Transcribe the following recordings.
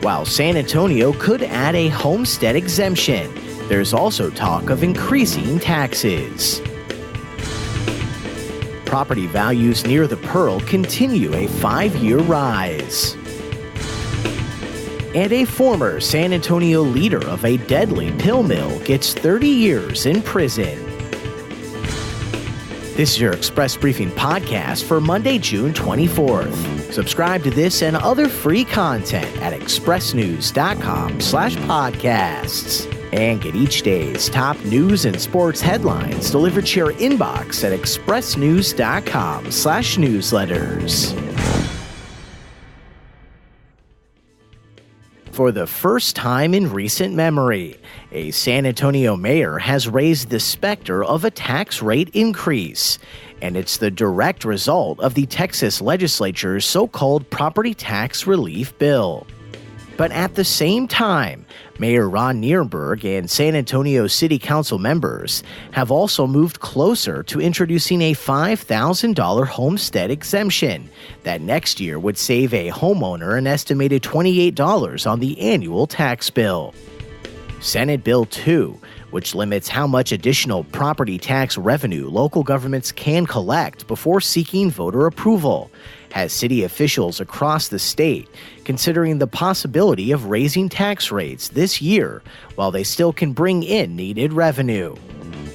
While San Antonio could add a homestead exemption, there's also talk of increasing taxes. Property values near the Pearl continue a 5-year rise. And a former San Antonio leader of a deadly pill mill gets 30 years in prison. This is your Express Briefing podcast for Monday, June 24th. Subscribe to this and other free content at expressnews.com/podcasts. And get each day's top news and sports headlines delivered to your inbox at expressnews.com/newsletters. For the first time in recent memory, a San Antonio mayor has raised the specter of a tax rate increase, and it's the direct result of the Texas legislature's so-called property tax relief bill. But at the same time, Mayor Ron Nirenberg and San Antonio City Council members have also moved closer to introducing a $5,000 homestead exemption that next year would save a homeowner an estimated $28 on the annual tax bill. Senate Bill 2, which limits how much additional property tax revenue local governments can collect before seeking voter approval, has city officials across the state considering the possibility of raising tax rates this year while they still can bring in needed revenue.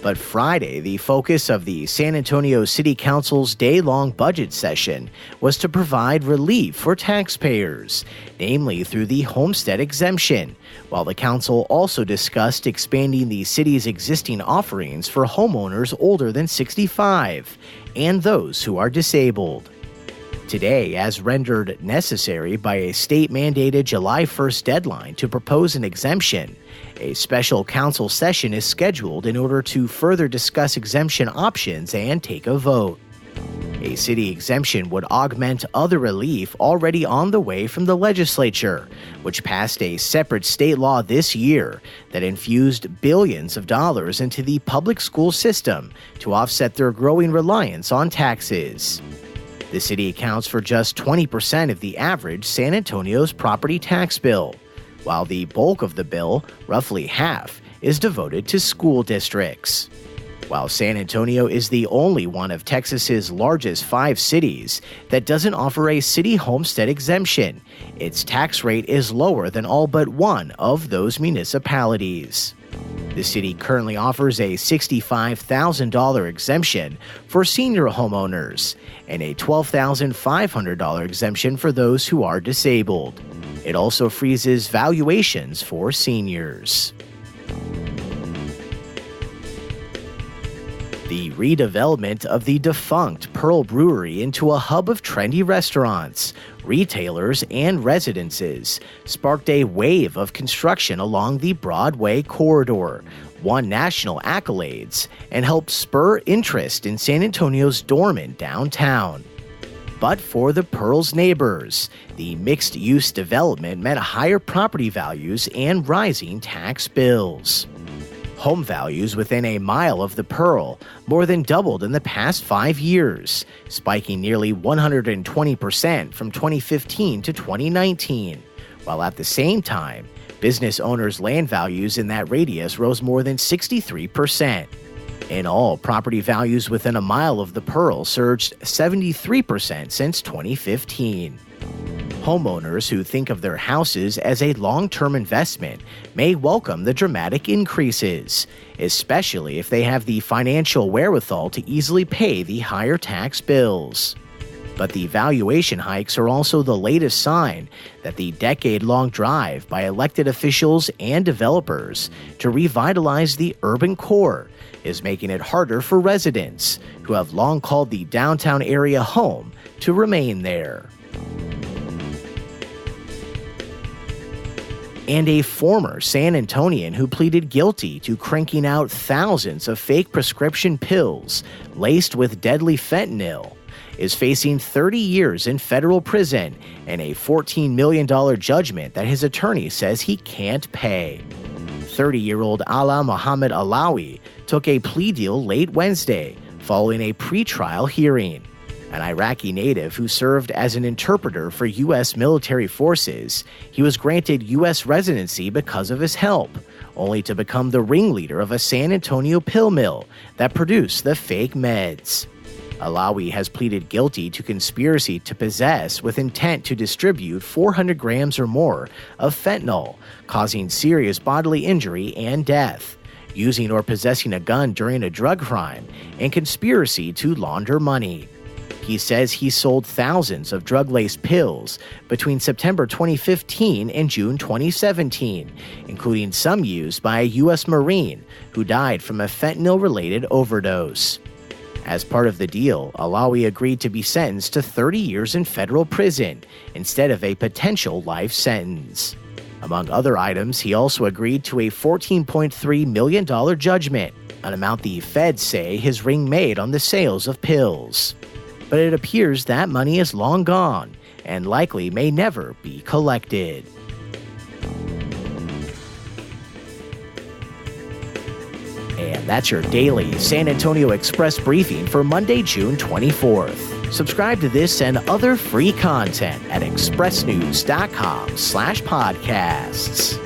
But Friday, the focus of the San Antonio City Council's day-long budget session was to provide relief for taxpayers, namely through the homestead exemption, while the council also discussed expanding the city's existing offerings for homeowners older than 65 and those who are disabled. Today, as rendered necessary by a state-mandated July 1st deadline to propose an exemption, a special council session is scheduled in order to further discuss exemption options and take a vote. A city exemption would augment other relief already on the way from the legislature, which passed a separate state law this year that infused billions of dollars into the public school system to offset their growing reliance on taxes. The city accounts for just 20% of the average San Antonio's property tax bill, while the bulk of the bill, roughly half, is devoted to school districts. While San Antonio is the only one of Texas's largest 5 cities that doesn't offer a city homestead exemption, its tax rate is lower than all but one of those municipalities. The city currently offers a $65,000 exemption for senior homeowners and a $12,500 exemption for those who are disabled. It also freezes valuations for seniors. The redevelopment of the defunct Pearl Brewery into a hub of trendy restaurants, retailers, and residences sparked a wave of construction along the Broadway corridor, won national accolades, and helped spur interest in San Antonio's dormant downtown. But for the Pearl's neighbors, the mixed-use development meant higher property values and rising tax bills. Home values within a mile of the Pearl more than doubled in the past 5 years, spiking nearly 120% from 2015 to 2019, while at the same time, business owners' land values in that radius rose more than 63%. In all, property values within a mile of the Pearl surged 73% since 2015. Homeowners who think of their houses as a long-term investment may welcome the dramatic increases, especially if they have the financial wherewithal to easily pay the higher tax bills. But the valuation hikes are also the latest sign that the decade-long drive by elected officials and developers to revitalize the urban core is making it harder for residents who have long called the downtown area home to remain there. And a former San Antonian who pleaded guilty to cranking out thousands of fake prescription pills laced with deadly fentanyl is facing 30 years in federal prison and a $14 million judgment that his attorney says he can't pay. 30-year-old Ala Muhammad Alawi took a plea deal late Wednesday following a pretrial hearing. An Iraqi native who served as an interpreter for U.S. military forces, he was granted U.S. residency because of his help, only to become the ringleader of a San Antonio pill mill that produced the fake meds. Alawi has pleaded guilty to conspiracy to possess with intent to distribute 400 grams or more of fentanyl, causing serious bodily injury and death, using or possessing a gun during a drug crime, and conspiracy to launder money. He says he sold thousands of drug-laced pills between September 2015 and June 2017, including some used by a U.S. Marine who died from a fentanyl-related overdose. As part of the deal, Alawi agreed to be sentenced to 30 years in federal prison instead of a potential life sentence. Among other items, he also agreed to a $14.3 million judgment, an amount the feds say his ring made on the sales of pills. But it appears that money is long gone and likely may never be collected. And that's your daily San Antonio Express briefing for Monday, June 24th. Subscribe to this and other free content at expressnews.com/podcasts.